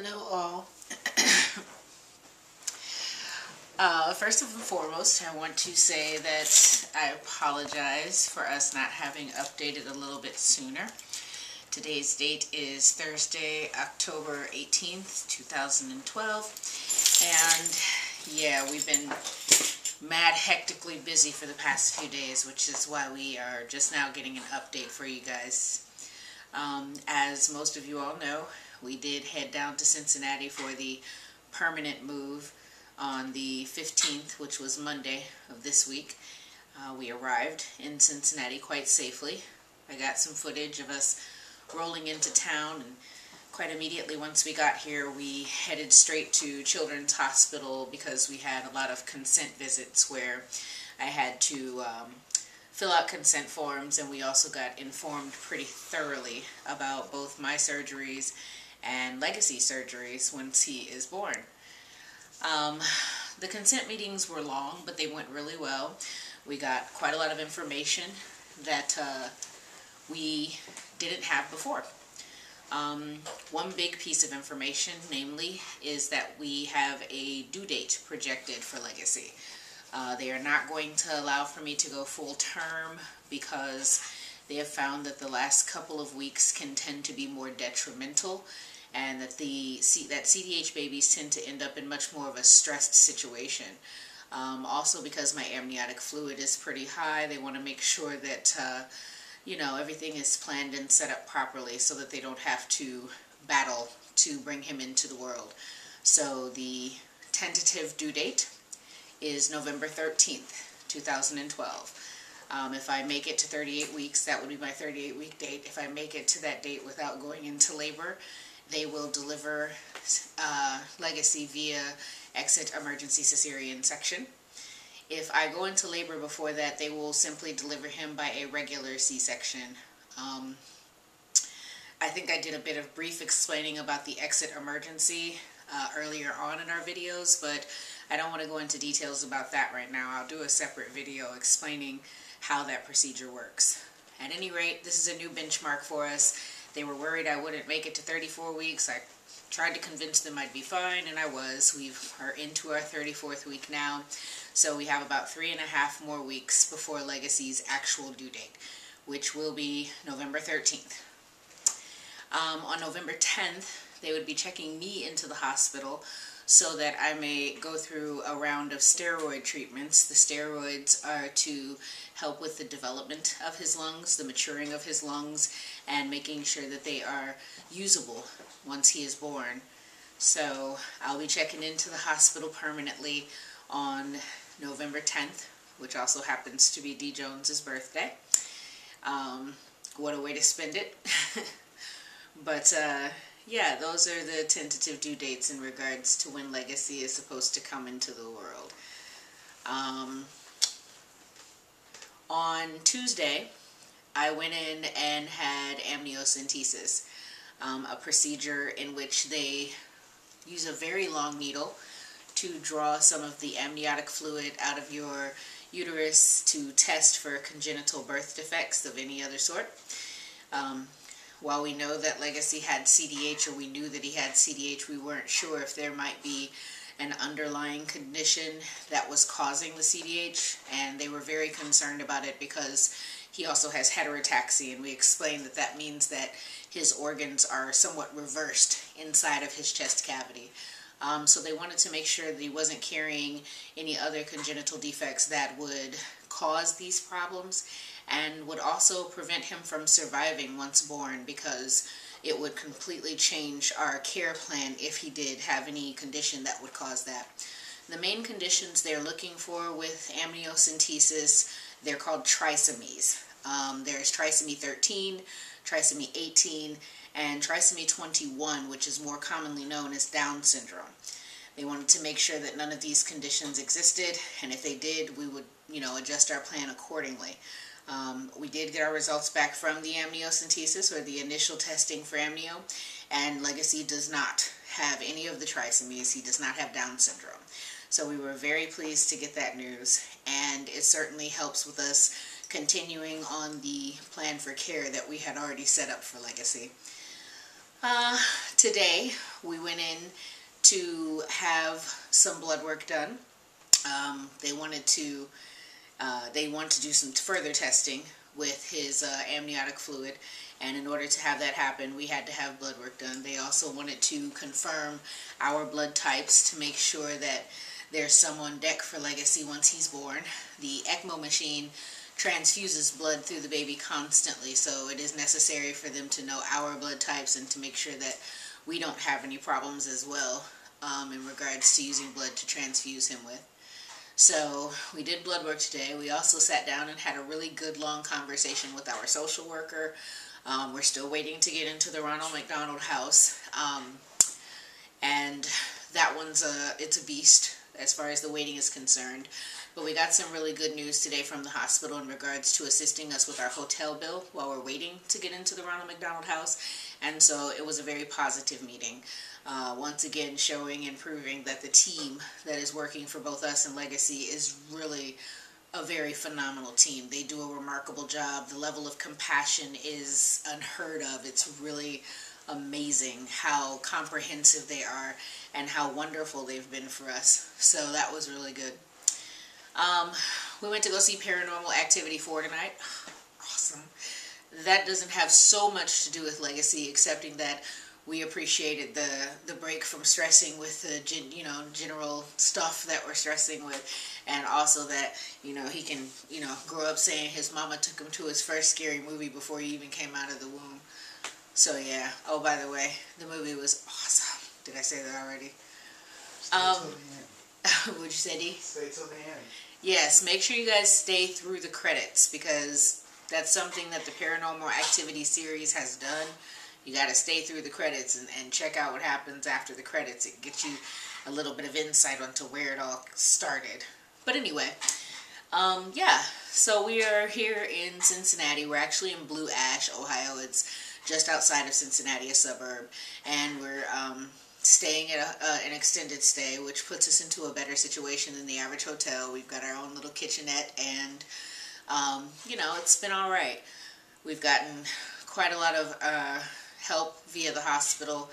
Hello all. First and foremost, I want to say that I apologize for us not having updated a little bit sooner. Today's date is Thursday, October 18th, 2012. And yeah, we've been mad hectically busy for the past few days, which is why we are just now getting an update for you guys. As most of you all know, we did head down to Cincinnati for the permanent move on the 15th, which was Monday of this week. We arrived in Cincinnati quite safely. I got some footage of us rolling into town, and quite immediately once we got here, we headed straight to Children's Hospital because we had a lot of consent visits where I had to fill out consent forms, and we also got informed pretty thoroughly about both my surgeries and Legacy surgeries once he is born. The consent meetings were long, but they went really well. We got quite a lot of information that we didn't have before. One big piece of information, namely, is that we have a due date projected for Legacy. They are not going to allow for me to go full term because they have found that the last couple of weeks can tend to be more detrimental, and that that CDH babies tend to end up in much more of a stressed situation. Also, because my amniotic fluid is pretty high, they want to make sure that everything is planned and set up properly so that they don't have to battle to bring him into the world. So the tentative due date is November 13th, 2012. If I make it to 38 weeks, that would be my 38-week date. If I make it to that date without going into labor, they will deliver Legacy via exit emergency cesarean section. If I go into labor before that, they will simply deliver him by a regular C-section. I think I did a bit of brief explaining about the exit emergency earlier on in our videos, but I don't want to go into details about that right now. I'll do a separate video explaining how that procedure works. At any rate, this is a new benchmark for us. They were worried I wouldn't make it to 34 weeks. I tried to convince them I'd be fine, and I was. We are into our 34th week now, so we have about 3.5 more weeks before Legacy's actual due date, which will be November 13th. On November 10th, they would be checking me into the hospital so that I may go through a round of steroid treatments. The steroids are to help with the development of his lungs, the maturing of his lungs, and making sure that they are usable once he is born. So I'll be checking into the hospital permanently on November 10th, which also happens to be D. Jones's birthday. What a way to spend it. But yeah, those are the tentative due dates in regards to when Legacy is supposed to come into the world. On Tuesday, I went in and had amniocentesis, a procedure in which they use a very long needle to draw some of the amniotic fluid out of your uterus to test for congenital birth defects of any other sort. While we know that Legacy had CDH, or we knew that he had CDH, we weren't sure if there might be an underlying condition that was causing the CDH, and they were very concerned about it because he also has heterotaxy, and we explained that that means that his organs are somewhat reversed inside of his chest cavity. So they wanted to make sure that he wasn't carrying any other congenital defects that would cause these problems, and would also prevent him from surviving once born, because it would completely change our care plan if he did have any condition that would cause that. The main conditions they're looking for with amniocentesis, they're called trisomies. There's trisomy 13, trisomy 18, and trisomy 21, which is more commonly known as Down syndrome. They wanted to make sure that none of these conditions existed, and if they did, we would, adjust our plan accordingly. We did get our results back from the amniocentesis, or the initial testing for amnio, and Legacy does not have any of the trisomies. He does not have Down syndrome. So we were very pleased to get that news, and it certainly helps with us continuing on the plan for care that we had already set up for Legacy. Today we went in to have some blood work done. They wanted to do some further testing with his amniotic fluid, and in order to have that happen, we had to have blood work done. They also wanted to confirm our blood types to make sure that there's some on deck for Legacy once he's born. The ECMO machine transfuses blood through the baby constantly, so it is necessary for them to know our blood types and to make sure that we don't have any problems as well in regards to using blood to transfuse him with. So we did blood work today. We also sat down and had a really good long conversation with our social worker. We're still waiting to get into the Ronald McDonald House, and that one's it's a beast as far as the waiting is concerned. But we got some really good news today from the hospital in regards to assisting us with our hotel bill while we're waiting to get into the Ronald McDonald House. And so it was a very positive meeting. Once again, showing and proving that the team that is working for both us and Legacy is really a very phenomenal team. They do a remarkable job. The level of compassion is unheard of. It's really amazing how comprehensive they are and how wonderful they've been for us. So that was really good. We went to go see Paranormal Activity 4 tonight. Awesome. That doesn't have so much to do with Legacy, excepting that we appreciated the break from stressing with the general stuff that we're stressing with, and also that he can grow up saying his mama took him to his first scary movie before he even came out of the womb. So yeah. Oh, by the way, the movie was awesome. Did I say that already? Stay till the end. What'd you say, Dee? Stay till the end. Yes, make sure you guys stay through the credits, because that's something that the Paranormal Activity series has done. You got to stay through the credits and check out what happens after the credits. It gets you a little bit of insight onto where it all started. But anyway, yeah, so we are here in Cincinnati. We're actually in Blue Ash, Ohio. It's just outside of Cincinnati, a suburb. And we're staying at an extended stay, which puts us into a better situation than the average hotel. We've got our own little kitchenette, and it's been all right. We've gotten quite a lot of help via the hospital,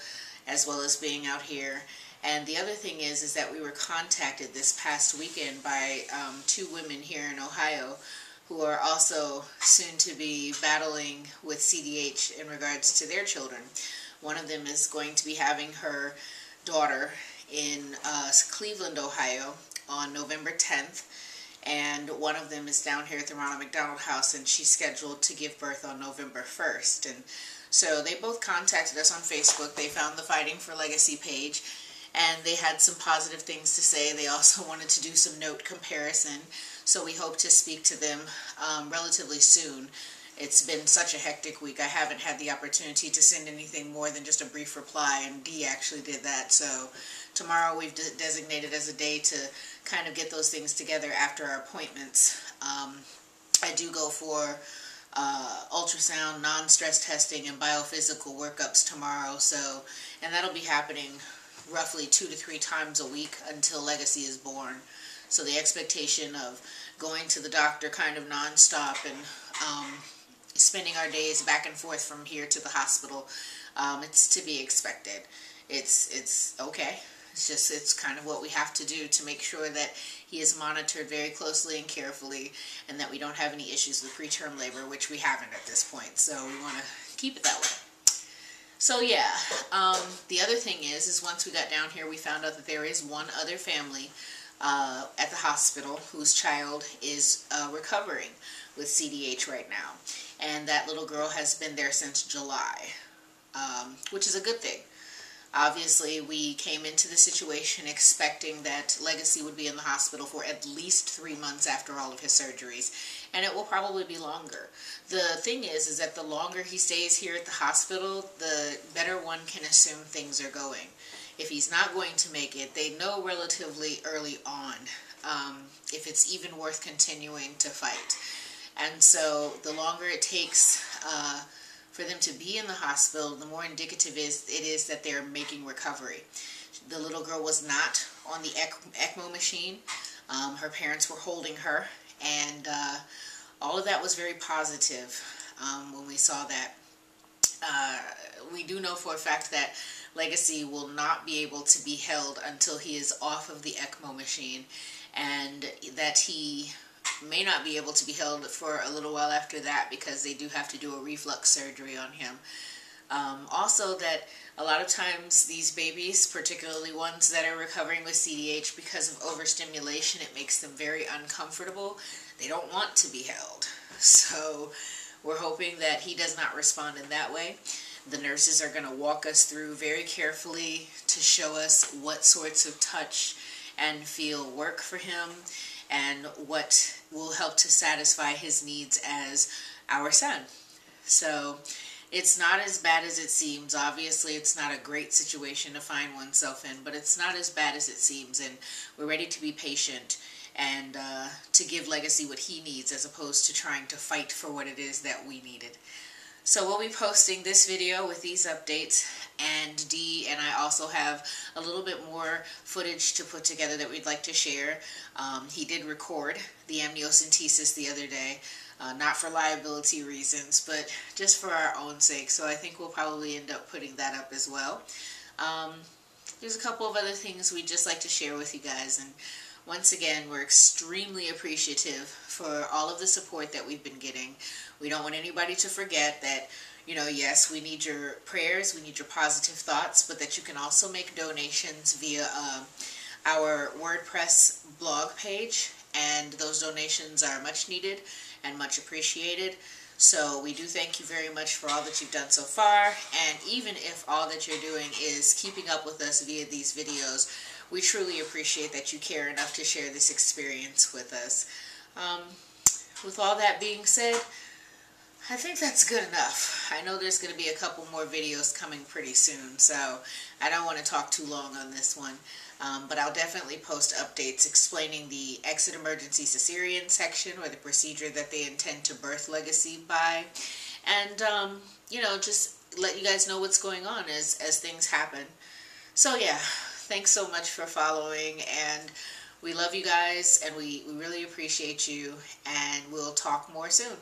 as well as being out here. And the other thing is that we were contacted this past weekend by 2 women here in Ohio who are also soon to be battling with CDH in regards to their children. One of them is going to be having her daughter in Cleveland, Ohio on November 10th. And one of them is down here at the Ronald McDonald House, and she's scheduled to give birth on November 1st. And so they both contacted us on Facebook. They found the Fighting for Legacy page, and they had some positive things to say. They also wanted to do some note comparison, so we hope to speak to them relatively soon. It's been such a hectic week. I haven't had the opportunity to send anything more than just a brief reply, and Dee actually did that. So tomorrow we've designated as a day to kind of get those things together after our appointments. I do go for ultrasound, non-stress testing, and biophysical workups tomorrow. And that'll be happening roughly 2 to 3 times a week until Legacy is born. So the expectation of going to the doctor kind of non-stop and spending our days back and forth from here to the hospital, it's to be expected. It's okay. It's kind of what we have to do to make sure that he is monitored very closely and carefully, and that we don't have any issues with preterm labor, which we haven't at this point. So we want to keep it that way. So yeah, the other thing is once we got down here, we found out that there is one other family at the hospital whose child is recovering with CDH right now. And that little girl has been there since July, which is a good thing. Obviously, we came into the situation expecting that Legacy would be in the hospital for at least 3 months after all of his surgeries, and it will probably be longer. The thing is that the longer he stays here at the hospital, the better one can assume things are going. If he's not going to make it, they know relatively early on if it's even worth continuing to fight. And so the longer it takes for them to be in the hospital, the more indicative it is that they're making recovery. The little girl was not on the ECMO machine. Her parents were holding her, and all of that was very positive when we saw that. we do know for a fact that Legacy will not be able to be held until he is off of the ECMO machine, and that he may not be able to be held for a little while after that because they do have to do a reflux surgery on him. Also, that a lot of times these babies, particularly ones that are recovering with CDH, because of overstimulation, it makes them very uncomfortable. They don't want to be held. So we're hoping that he does not respond in that way. The nurses are going to walk us through very carefully to show us what sorts of touch and feel work for him and what will help to satisfy his needs as our son. So it's not as bad as it seems. Obviously, it's not a great situation to find oneself in, but it's not as bad as it seems, and we're ready to be patient and to give Legacy what he needs as opposed to trying to fight for what it is that we needed. So we'll be posting this video with these updates, and Dee and I also have a little bit more footage to put together that we'd like to share. He did record the amniocentesis the other day, not for liability reasons, but just for our own sake, so I think we'll probably end up putting that up as well. There's a couple of other things we'd just like to share with you guys, and once again, we're extremely appreciative for all of the support that we've been getting. We don't want anybody to forget that, you know, yes, we need your prayers, we need your positive thoughts, but that you can also make donations via our WordPress blog page, and those donations are much needed and much appreciated. So we do thank you very much for all that you've done so far, and even if all that you're doing is keeping up with us via these videos, we truly appreciate that you care enough to share this experience with us. With all that being said, I think that's good enough. I know there's going to be a couple more videos coming pretty soon, so I don't want to talk too long on this one. But I'll definitely post updates explaining the exit emergency cesarean section, or the procedure that they intend to birth Legacy by, and you know, just let you guys know what's going on as things happen. So yeah, thanks so much for following, and we love you guys, and we really appreciate you, and we'll talk more soon.